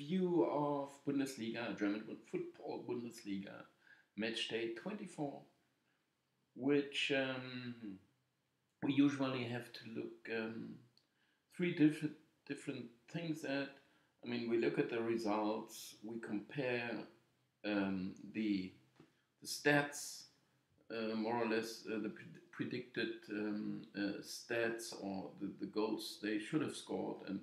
review of Bundesliga, German football Bundesliga, match day 24, which we usually have to look three different things at. I mean, we look at the results, we compare the stats, more or less the predicted stats or the goals they should have scored, and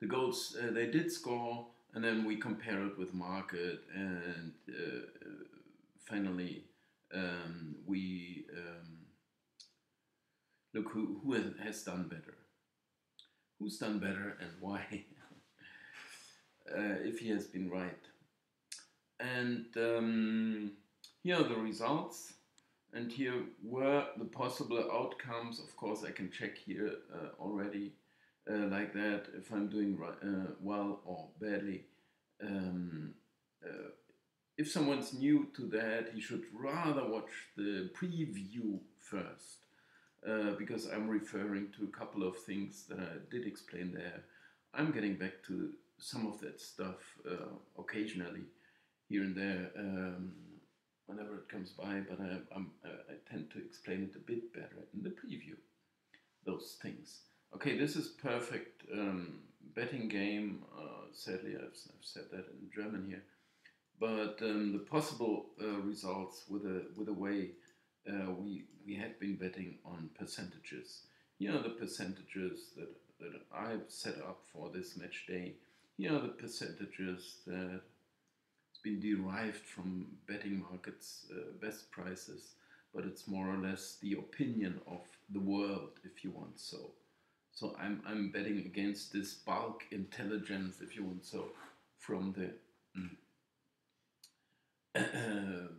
the goals they did score, and then we compare it with market, and finally we look who has done better. Who's done better and why, if he has been right. And here are the results, and here were the possible outcomes. Of course, I can check here already like that if I'm doing well or badly. If someone's new to that, he should rather watch the preview first. Because I'm referring to a couple of things that I did explain there. I'm getting back to some of that stuff occasionally, here and there, whenever it comes by, but I tend to explain it a bit better in the preview, those things. Okay, this is perfect betting game. Sadly, I've said that in German here, but the possible results with a way we had been betting on percentages. Here are the percentages that I've set up for this match day. Here are the percentages that it's been derived from betting markets, best prices, but it's more or less the opinion of the world, if you want so. So I'm betting against this bulk intelligence, if you want so, from the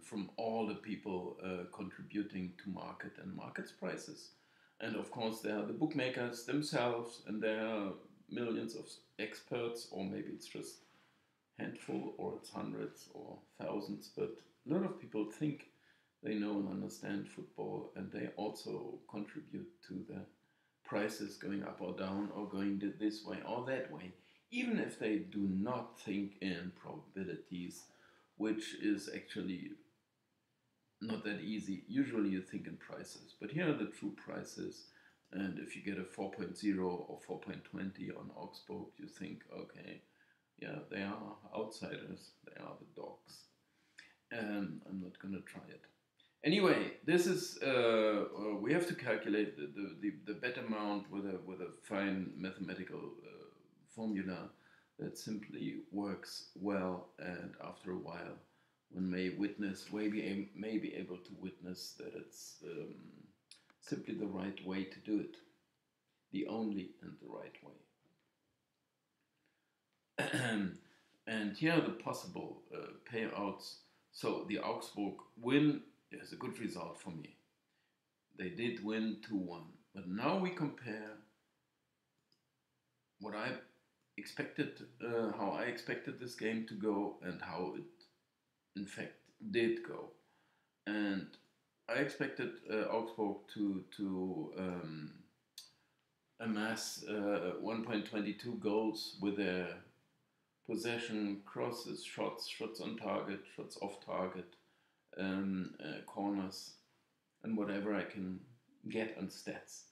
from all the people contributing to market and markets prices. And of course there are the bookmakers themselves, and there are millions of experts, or maybe it's just handful, or it's hundreds or thousands, but a lot of people think they know and understand football, and they also contribute to the prices going up or down, or going this way or that way, even if they do not think in probabilities, which is actually not that easy. Usually you think in prices, but here are the true prices. And if you get a 4.0 or 4.20 on Augsburg, you think, okay, yeah, they are outsiders, they are the dogs. I'm not going to try it. Anyway, this is, we have to calculate the bet amount with a fine mathematical formula that simply works well, and after a while one may be able to witness that it's simply the right way to do it, the only and the right way. And here are the possible payouts. So the Augsburg win is a good result for me. They did win 2-1, but now we compare what I expected, how I expected this game to go, and how it in fact did go. And I expected Augsburg to amass 1.22 goals with their possession, crosses, shots on target, shots off target, corners, and whatever I can get on stats.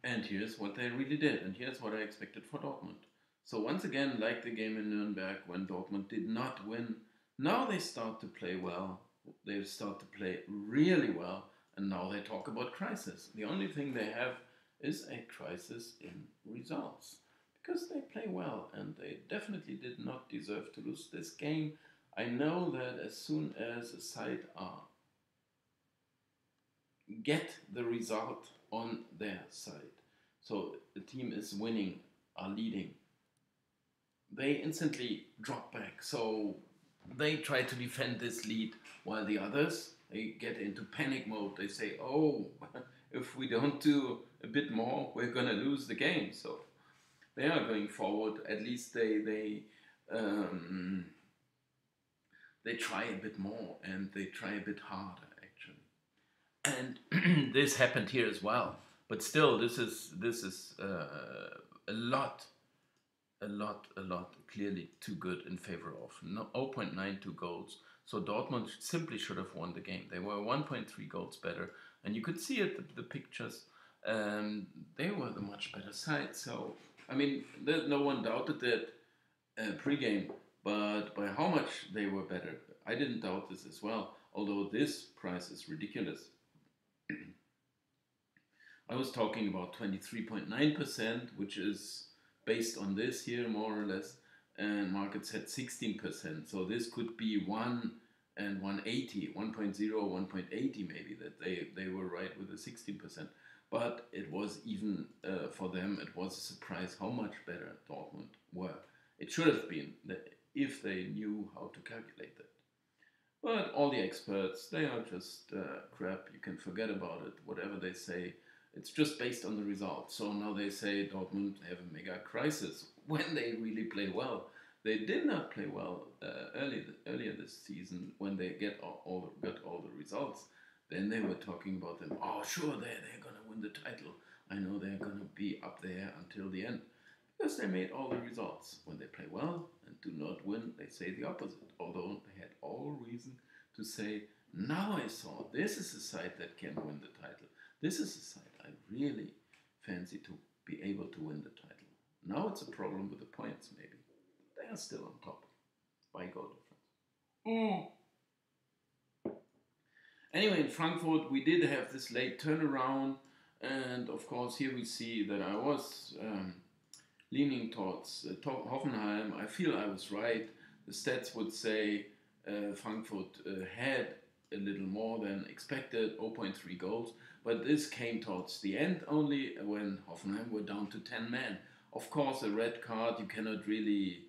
And here's what they really did, and here's what I expected for Dortmund. So once again, like the game in Nuremberg when Dortmund did not win, now they start to play well. They start to play really well, and now they talk about crisis. The only thing they have is a crisis in results, because they play well, and they definitely did not deserve to lose this game. I know that as soon as a side get the result on their side, so the team is winning, are leading, they instantly drop back. So they try to defend this lead, while the others, they get into panic mode. They say, oh, if we don't do a bit more, we're going to lose the game. So they are going forward. At least they try a bit more, and they try a bit harder, actually. And this happened here as well. But still, this is a lot, a lot clearly too good in favor of no, 0.92 goals. So Dortmund simply should have won the game. They were 1.3 goals better, and you could see it the pictures. They were the much better side. So I mean, no one doubted that pre-game, but by how much they were better, I didn't doubt this as well. Although this price is ridiculous. I was talking about 23.9%, which is based on this here, more or less, and markets had 16%. So this could be 1 and 180, 1.0, 1.80 maybe, that they were right with the 16%. But it was even, for them, it was a surprise how much better Dortmund were. It should have been if they knew how to calculate that. But all the experts, they are just crap. You can forget about it. Whatever they say, it's just based on the results. So now they say Dortmund have a mega crisis when they really play well. They did not play well earlier this season when they got all the results. Then they were talking about them. Oh, sure, they're gonna win the title. I know they're gonna be up there until the end because they made all the results. When they play well and do not win, they say the opposite. Although they had all reason to say, now I saw this is a side that can win the title. This is a side I really fancy to be able to win the title. Now it's a problem with the points, maybe. They are still on top by goal difference. Anyway, in Frankfurt, we did have this late turnaround. And of course, here we see that I was leaning towards Hoffenheim. I feel I was right. The stats would say Frankfurt had a little more than expected, 0.3 goals. But this came towards the end only when Hoffenheim were down to 10 men. Of course, a red card you cannot really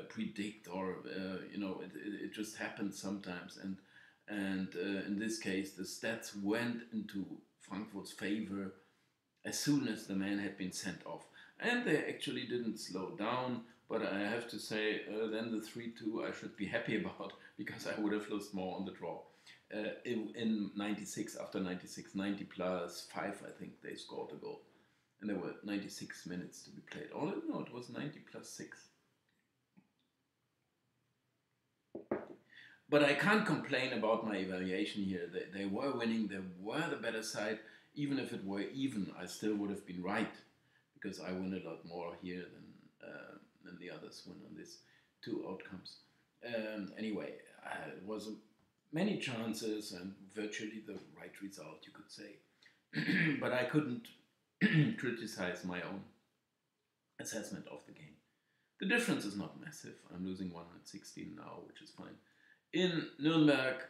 predict, or it just happens sometimes. And in this case, the stats went into Frankfurt's favor as soon as the man had been sent off. And they actually didn't slow down, but I have to say, then the 3-2 I should be happy about, because I would have lost more on the draw. In 96, after 96, 90 plus 5, I think they scored a goal. And there were 96 minutes to be played. Oh, no, it was 90 plus 6. But I can't complain about my evaluation here. They were winning, they were the better side. Even if it were even, I still would have been right, because I win a lot more here than the others win on these two outcomes. Anyway, it was many chances and virtually the right result, you could say. But I couldn't criticize my own assessment of the game. The difference is not massive. I'm losing 116 now, which is fine. In Nuremberg,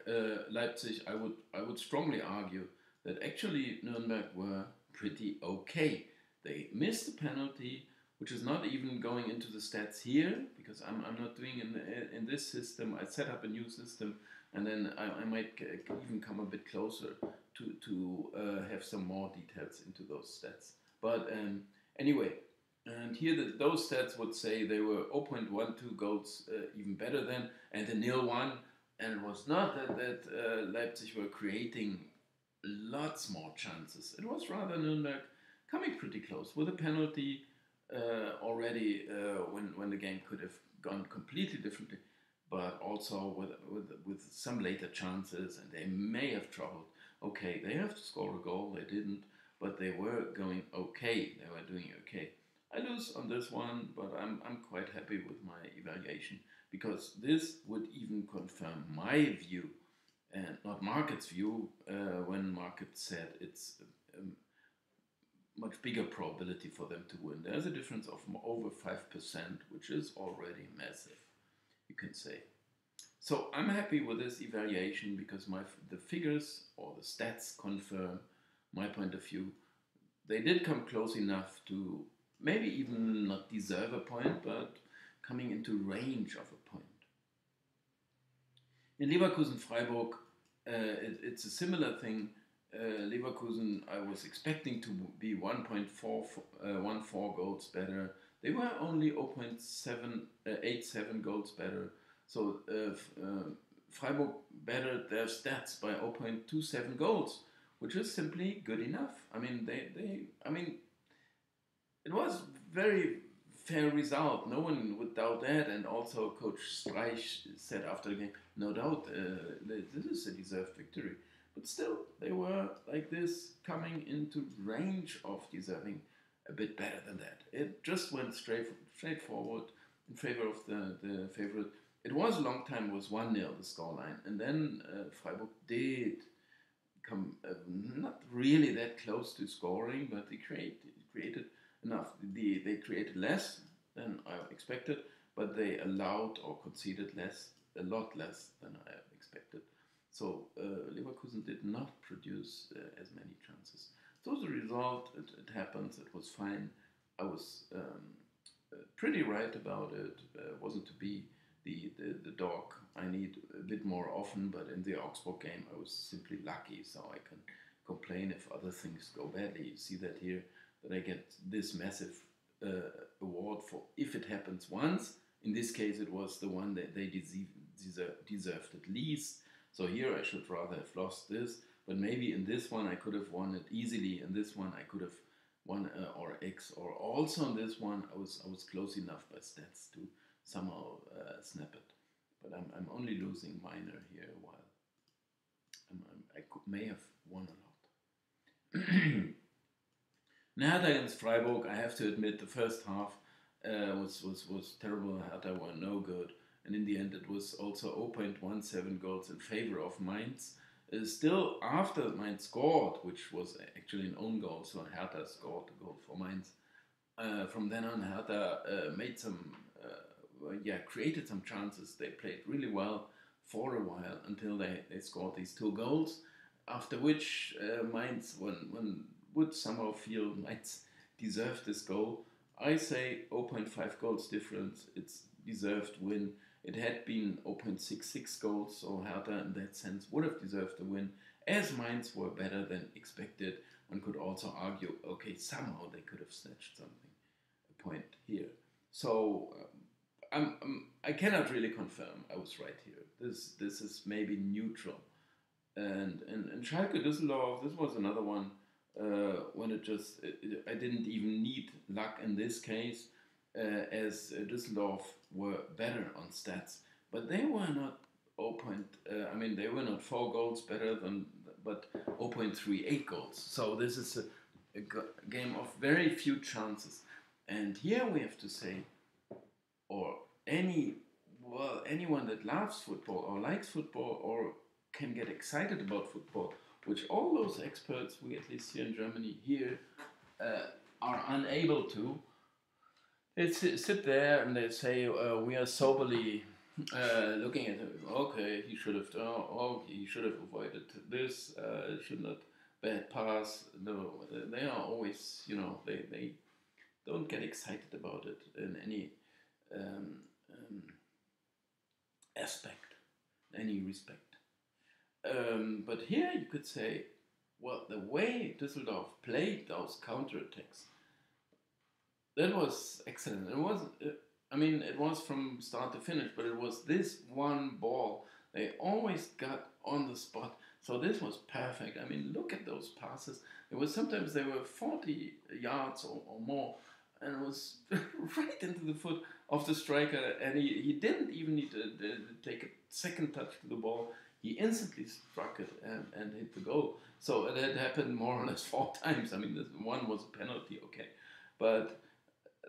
Leipzig, I would strongly argue that actually Nuremberg were pretty okay. They missed the penalty, which is not even going into the stats here, because I'm not doing in this system. I set up a new system, and then I might even come a bit closer to have some more details into those stats. But anyway, and here those stats would say they were 0.12 goals even better than, and a 0-1. And it was not that Leipzig were creating lots more chances. It was rather Nuremberg coming pretty close with a penalty already when the game could have gone completely differently, but also with some later chances, and they may have troubled. Okay, they have to score a goal. They didn't, but they were going okay. They were doing okay. I lose on this one, but I'm quite happy with my evaluation, because this would even confirm my view and not market's view when market said it's a much bigger probability for them to win. There's a difference of over 5%, which is already massive, you can say. So I'm happy with this evaluation, because the figures or the stats confirm my point of view. They did come close enough to maybe even not deserve a point, but coming into range of a point. In Leverkusen-Freiburg, it's a similar thing. Leverkusen, I was expecting to be 1.14 goals better. They were only 0.87 goals better. So Freiburg bettered their stats by 0.27 goals, which is simply good enough. I mean, it was very fair result. No one would doubt that. And also, Coach Streich said after the game, no doubt, this is a deserved victory. But still, they were like this, coming into range of deserving a bit better than that. It just went straight forward in favor of the favorite. It was a long time, it was 1-0 the scoreline. And then Freiburg did come not really that close to scoring, but they created enough. They created less than I expected, but they allowed or conceded less, a lot less than I expected. So Leverkusen did not produce as many chances. So as a result, it happens. It was fine. I was pretty right about it. Wasn't to be the dog I need a bit more often, but in the Augsburg game I was simply lucky, so I can complain if other things go badly. You see that here, that I get this massive award for if it happens once. In this case it was the one that they deserved at least. So here I should rather have lost this, but maybe in this one I could have won it easily. In this one I could have won or X, or also in this one I was close enough by stats to somehow snap it. But I'm only losing minor here, while may have won a lot. Hertha against Freiburg, I have to admit, the first half was terrible. Hertha were no good, and in the end it was also 0.17 goals in favor of Mainz. Still, after Mainz scored, which was actually an own goal, so Hertha scored the goal for Mainz. From then on, Hertha made some, created some chances. They played really well for a while until they scored these 2 goals. After which Mainz, one would somehow feel Mainz deserved this goal. I say 0.5 goals difference. It's deserved win. It had been 0.66 goals, so Hertha in that sense would have deserved the win. As Mainz were better than expected, one could also argue, okay, somehow they could have snatched something, a point here. So I cannot really confirm I was right here. This is maybe neutral. And Schalke Düsseldorf, this was another one when I didn't even need luck in this case, as Düsseldorf were better on stats, but they were not they were not 4 goals better than, but 0.38 goals. So this is a game of very few chances, and here we have to say, or anyone that loves football or likes football or can get excited about football, which all those experts, we at least here in Germany, are unable to. They sit there and they say, we are soberly looking at it. Okay, he should have avoided this. Should not bad pass. No, they are always, they don't get excited about it in any aspect, any respect. But here you could say, well, the way Düsseldorf played those counterattacks, that was excellent. It was from start to finish, but it was this one ball they always got on the spot. So this was perfect. I mean, look at those passes. Sometimes they were 40 yards or more, and it was right into the foot of the striker, and he didn't even need to take a second touch to the ball. He instantly struck it and hit the goal. So it had happened more or less 4 times. I mean, this one was a penalty, okay. But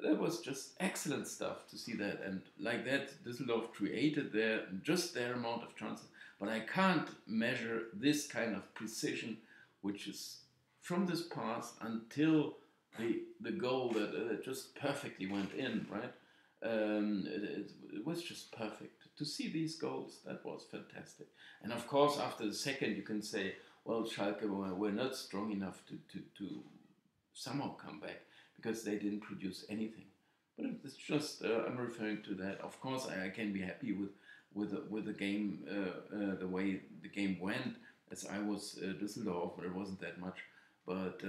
that was just excellent stuff to see that. And like that, Düsseldorf created just their amount of chances. But I can't measure this kind of precision, which is from this pass until the goal that just perfectly went in, right? It was just perfect. To see these goals, that was fantastic. And of course, after the second, you can say, well, Schalke were not strong enough to somehow come back, because they didn't produce anything. But it's just, I'm referring to that. Of course, I can be happy with the game, the way the game went. As I was Düsseldorf, it wasn't that much. But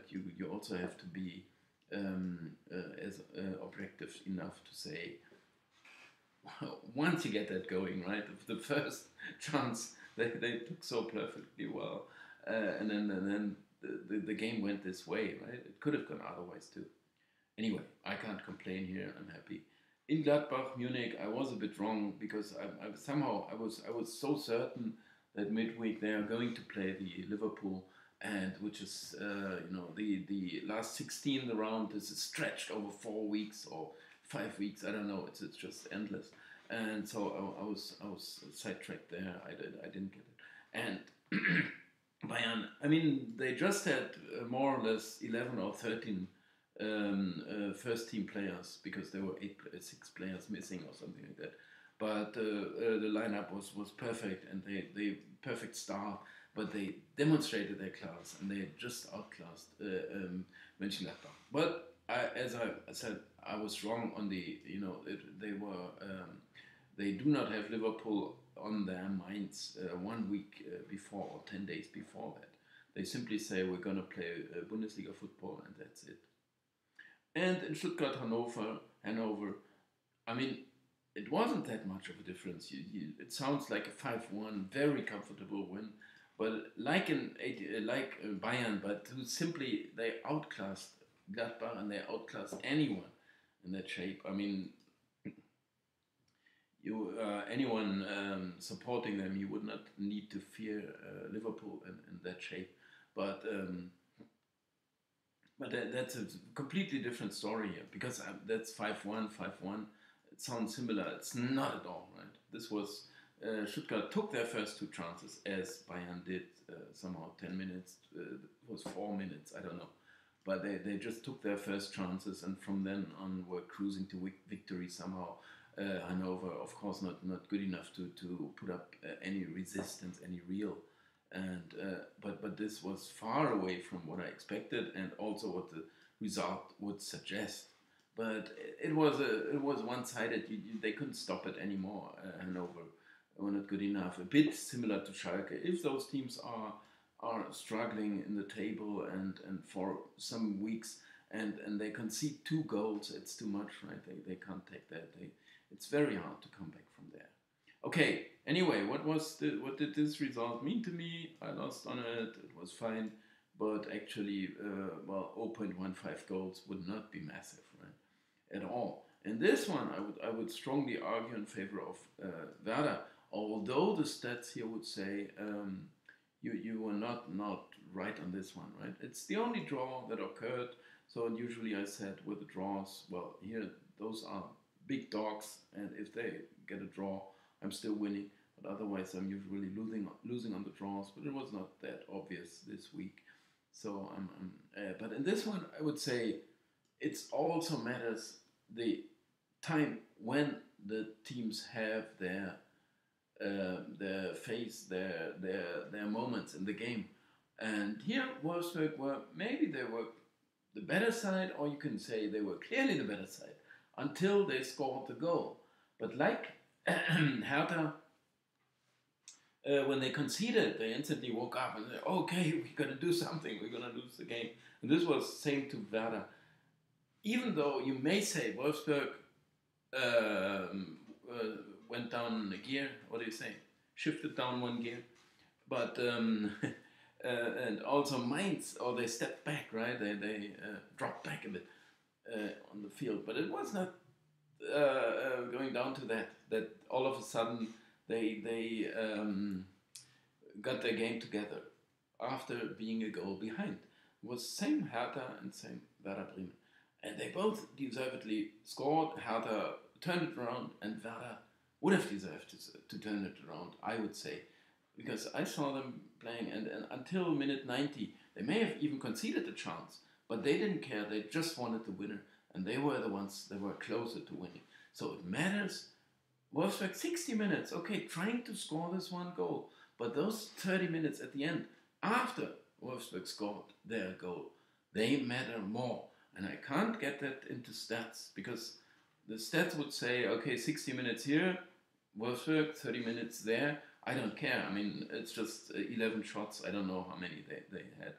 you also have to be as objective enough to say, once you get that going, right, the first chance they took so perfectly well, And then the game went this way, right? It could have gone otherwise too. Anyway, I can't complain here. I'm happy. In Gladbach, Munich, I was a bit wrong because I was so certain that midweek they are going to play the Liverpool, and which is the last 16 round is stretched over 4 weeks or 5 weeks. I don't know. It's just endless, and so I was sidetracked there. I didn't get it, and Bayern. I mean, they just had more or less 11 or 13 first team players because there were 6 players missing or something like that. But the lineup was perfect, and they perfect start. But they demonstrated their class, and they just outclassed Mönchengladbach. But as I said, I was wrong on they do not have Liverpool on their minds 1 week before or 10 days before that. They simply say we're going to play Bundesliga football, and that's it. And in Stuttgart, Hanover, I mean, it wasn't that much of a difference. It sounds like a 5-1, very comfortable win, but like Bayern, but who simply they outclassed Gladbach, and they outclassed anyone in that shape. I mean, anyone supporting them, you would not need to fear Liverpool in that shape, but. But that's a completely different story here because that's 5-1, 5-1. It sounds similar. It's not at all, right? This was Stuttgart took their first 2 chances as Bayern did somehow 10 minutes. It was 4 minutes, I don't know. But they just took their first chances, and from then on were cruising to victory somehow. Hanover, of course, not good enough to put up any resistance, any real. And but this was far away from what I expected, and also what the result would suggest. But it was one-sided. They couldn't stop it anymore. Hanover were not good enough. A bit similar to Schalke. If those teams are struggling in the table and for some weeks and they concede 2 goals, it's too much, right? They can't take that. It's very hard to come back from there. Okay, anyway, what did this result mean to me? I lost on it, it was fine, but actually, 0.15 goals would not be massive, right? At all. And this one, I would strongly argue in favor of Werder, although the stats here would say you were not right on this one, right? It's the only draw that occurred, so usually I said with the draws, well, here, those are big dogs, and if they get a draw, I'm still winning, but otherwise I'm usually losing on the draws. But it was not that obvious this week. So but in this one, I would say it also matters the time when the teams have their moments in the game. And here Wolfsburg they were the better side, or you can say they were clearly the better side until they scored the goal. But like Hertha, when they conceded, they instantly woke up and said, okay, we're going to do something, we're going to lose the game. And this was same to Werder. Even though you may say Wolfsburg went down a gear, what do you say? Shifted down 1 gear. But, and also Mainz, or they stepped back, right? They dropped back a bit on the field. But it was not going down to that all of a sudden they got their game together after being a goal behind. It was same Hertha and same Werder Bremen. And they both deservedly scored. Hertha turned it around, and Werder would have deserved to turn it around, I would say. Because I saw them playing, and until minute 90, they may have even conceded a chance, but they didn't care. They just wanted the winner, and they were the ones that were closer to winning. So it matters. Wolfsburg, 60 minutes, okay, trying to score this 1 goal. But those 30 minutes at the end, after Wolfsburg scored their goal, they matter more. And I can't get that into stats, because the stats would say, okay, 60 minutes here, Wolfsburg, 30 minutes there. I don't care. I mean, it's just 11 shots. I don't know how many they had.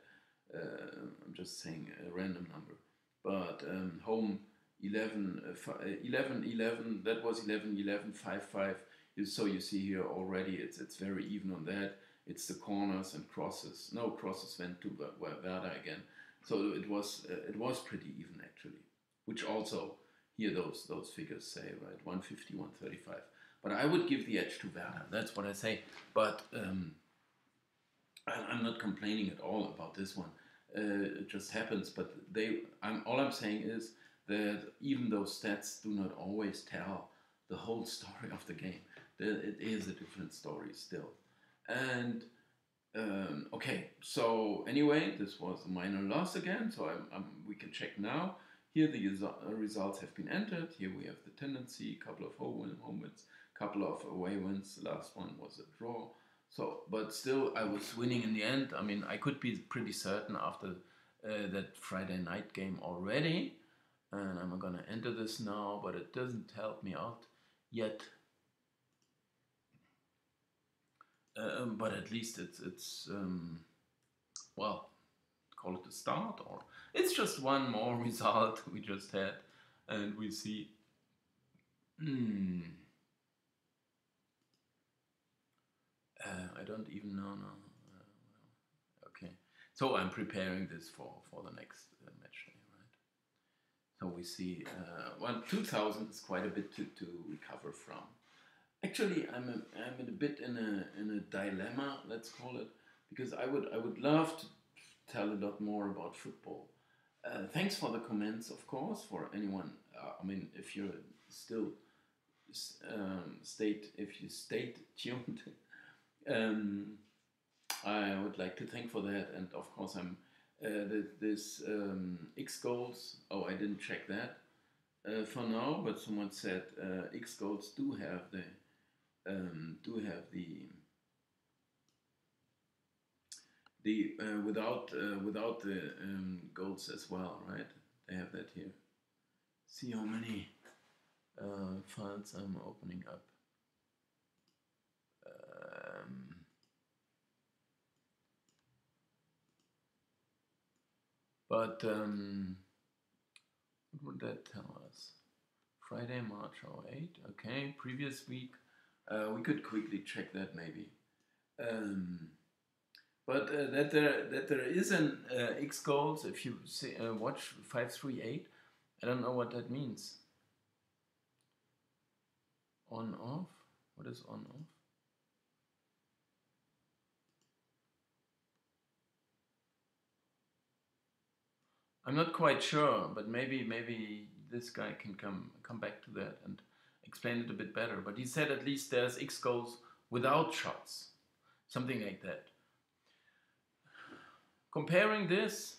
I'm just saying a random number. But home 11, that was 11, 5. So you see here already it's very even on that. it's the corners and crosses. No, crosses went to Werder again. So it was pretty even actually, which also here those figures say, right, 150, 135. But I would give the edge to Werder. That's what I say. But I'm not complaining at all about this one. It just happens. But all I'm saying is that even those stats do not always tell the whole story of the game. It is a different story still. And okay, so anyway, this was a minor loss again. So we can check now. Here the results have been entered. Here we have the tendency, couple of home wins, couple of away wins. The last one was a draw. So, but still, I was winning in the end. I mean, I could be pretty certain after that Friday night game already. And I'm going to enter this now, but it doesn't help me out yet. But at least it's well, call it a start, or it's just one more result we just had, and we see. I don't even know now. Okay, so I'm preparing this for the next match day, right? So we see 2000 is quite a bit to recover from. Actually, I'm a bit in a dilemma, let's call it, because I would love to tell a lot more about football. Thanks for the comments, of course, for anyone. I mean, if you're still if you stayed tuned, I would like to thank for that. And of course, I'm this X goals. Oh, I didn't check that for now, but someone said X goals do have the without the goals as well, right? They have that here. See how many files I'm opening up. But what would that tell us? Friday, March 08. Okay, previous week. We could quickly check that maybe. But that there is an X goals. If you see, watch 538, I don't know what that means. On off. What is on off? I'm not quite sure, but maybe this guy can come back to that and explain it a bit better. But he said at least there's X goals without shots, something like that. Comparing this,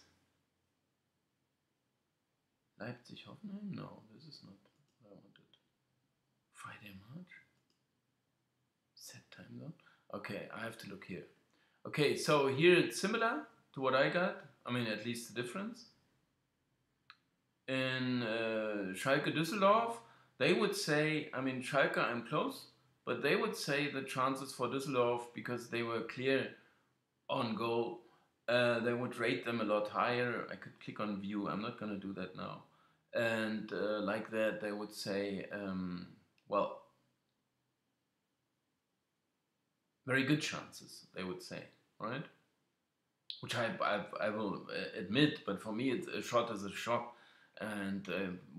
Leipzig Hoffenheim? No, this is not what I wanted. Friday March? Set time zone? Okay, I have to look here. Okay, so here it's similar to what I got. I mean, at least the difference. In Schalke Düsseldorf, they would say, I mean, Schalke, I'm close, but they would say the chances for Düsseldorf, because they were clear on goal, they would rate them a lot higher. I could click on view. I'm not going to do that now. And like that, they would say, well, very good chances, they would say, right? Which I will admit, but for me, a shot is a shot. And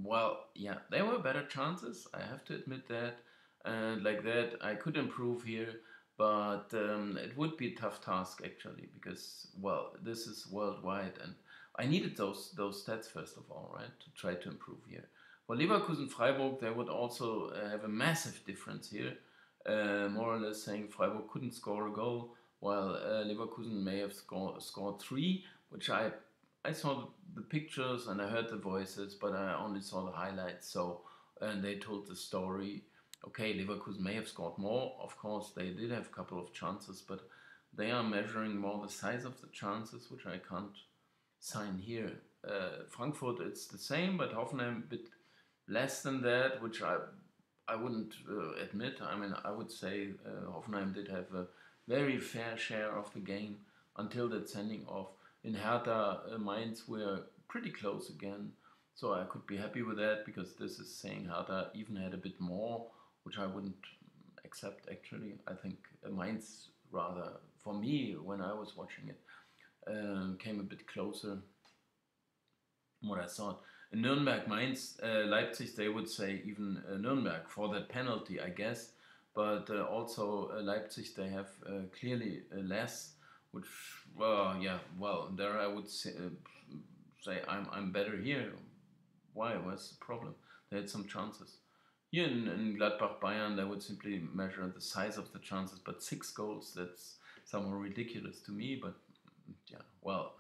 well, yeah, there were better chances. I have to admit that. And like that, I could improve here, but it would be a tough task actually, because well, this is worldwide, and I needed those stats first of all, right, to try to improve here. For Leverkusen Freiburg, they would also have a massive difference here, more or less saying Freiburg couldn't score a goal, while Leverkusen may have scored 3, which I saw the pictures and I heard the voices, but I only saw the highlights. So, and they told the story. Okay, Leverkusen may have scored more. Of course, they did have a couple of chances, but they are measuring more the size of the chances, which I can't sign here. Frankfurt, it's the same, but Hoffenheim a bit less than that, which I wouldn't admit. I mean, I would say Hoffenheim did have a very fair share of the game until that sending off. In Hertha, Mainz were pretty close again, so I could be happy with that, because this is saying Hertha even had a bit more, which I wouldn't accept actually. I think Mainz rather, for me, when I was watching it, came a bit closer what I thought. In Nuremberg, Mainz, Leipzig, they would say even Nuremberg for that penalty, I guess. But also Leipzig, they have clearly less, which, yeah, well, there I would say I'm better here. Why? What's the problem? They had some chances. Here in Gladbach, Bayern, they would simply measure the size of the chances, but 6 goals, that's somewhat ridiculous to me. But yeah, well,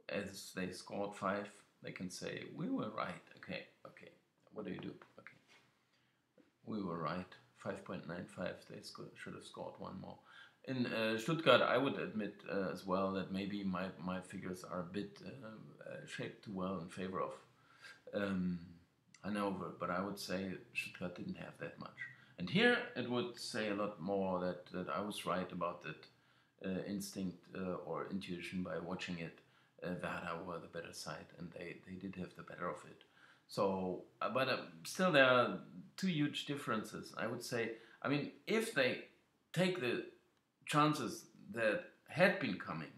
as they scored 5, they can say, we were right. Okay, okay. What do you do? Okay. We were right. 5.95, they should have scored 1 more. In Stuttgart, I would admit as well that maybe my figures are a bit shaped too well in favor of Hanover, but I would say Stuttgart didn't have that much. And here it would say a lot more that I was right about that instinct or intuition by watching it. Werder were the better side, and they did have the better of it. So, but still there are 2 huge differences. I would say, I mean, if they take the chances that had been coming,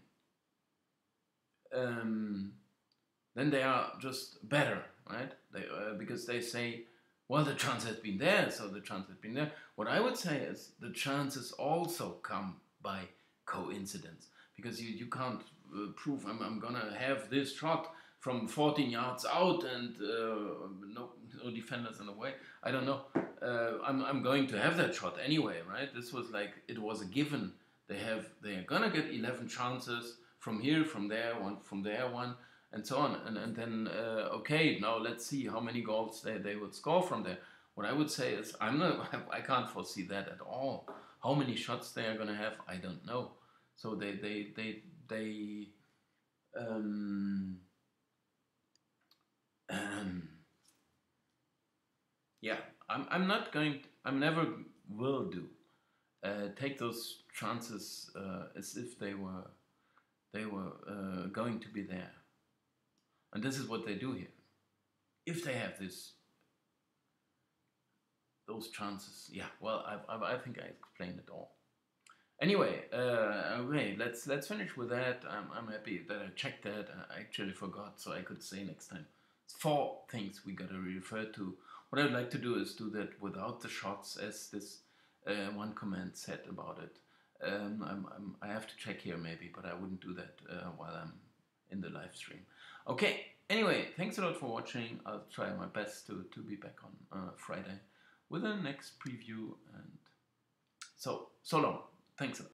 then they are just better, right? Because they say, well, the chance has been there, so the chance has been there. What I would say is the chances also come by coincidence, because you can't prove I'm gonna have this shot from 14 yards out and no defenders in the way. I don't know. I'm going to have that shot anyway, right? This was like, it was a given. They're gonna get 11 chances from here, from there, one, and so on. And then okay, now let's see how many goals they would score from there. What I would say is I can't foresee that at all. How many shots they are gonna have, I don't know. So yeah, I'm never will do take those chances as if they were going to be there. And this is what they do here. If they have those chances, yeah, well, I think I explained it all. Anyway, okay, let's finish with that. I'm happy that I checked that. I actually forgot, so I could say next time. 4 things we gotta refer to. What I'd like to do is do that without the shots, as this one comment said about it. I have to check here maybe, but I wouldn't do that while I'm in the live stream. Okay, anyway, thanks a lot for watching. I'll try my best to be back on Friday with the next preview. And so long. Thanks a lot.